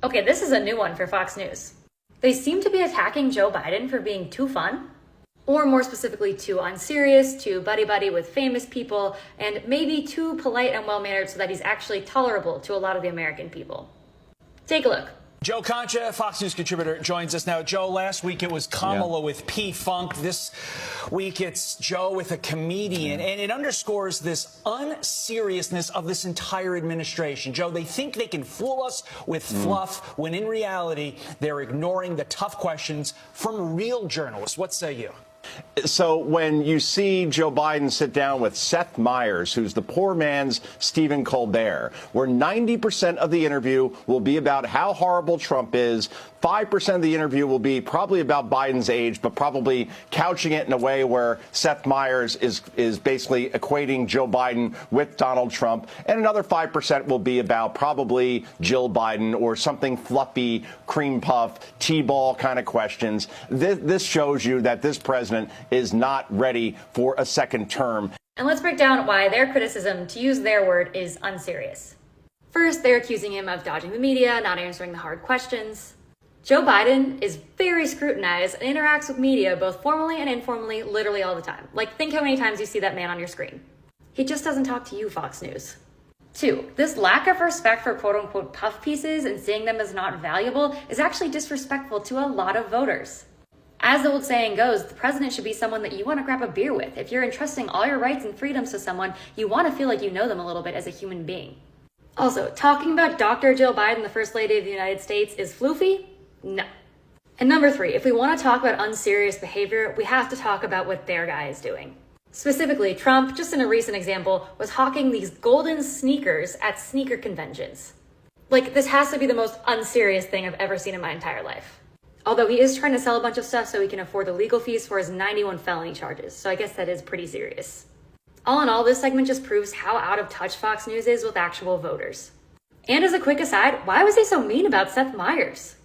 Okay, this is a new one for Fox News. They seem to be attacking Joe Biden for being too fun, or more specifically, too unserious, too buddy-buddy with famous people, and maybe too polite and well-mannered so that he's actually tolerable to a lot of the American people. Take a look. Joe Concha, Fox News contributor, joins us now. Joe, last week it was Kamala with P-Funk. This week it's Joe with a comedian. And it underscores this unseriousness of this entire administration. Joe, they think they can fool us with fluff when in reality they're ignoring the tough questions from real journalists. What say you? So when you see Joe Biden sit down with Seth Meyers, who's the poor man's Stephen Colbert, where 90% of the interview will be about how horrible Trump is, 5% of the interview will be probably about Biden's age, but probably couching it in a way where Seth Meyers is basically equating Joe Biden with Donald Trump, and another 5% will be about probably Jill Biden or something fluffy, cream puff, T-ball kind of questions. This shows you that this president is not ready for a second term. And let's break down why their criticism, to use their word, is unserious. First, they're accusing him of dodging the media, not answering the hard questions. Joe Biden is very scrutinized and interacts with media both formally and informally literally all the time. Like, think how many times you see that man on your screen. He just doesn't talk to you, Fox News. 2, this lack of respect for quote-unquote puff pieces and seeing them as not valuable is actually disrespectful to a lot of voters. As the old saying goes, the president should be someone that you want to grab a beer with. If you're entrusting all your rights and freedoms to someone, you want to feel like you know them a little bit as a human being. Also, talking about Dr. Jill Biden, the First Lady of the United States, is floofy? No. And number 3, if we want to talk about unserious behavior, we have to talk about what their guy is doing. Specifically, Trump, just in a recent example, was hawking these golden sneakers at sneaker conventions. Like, this has to be the most unserious thing I've ever seen in my entire life. Although he is trying to sell a bunch of stuff so he can afford the legal fees for his 91 felony charges, so I guess that is pretty serious. All in all, this segment just proves how out of touch Fox News is with actual voters. And as a quick aside, why was he so mean about Seth Meyers?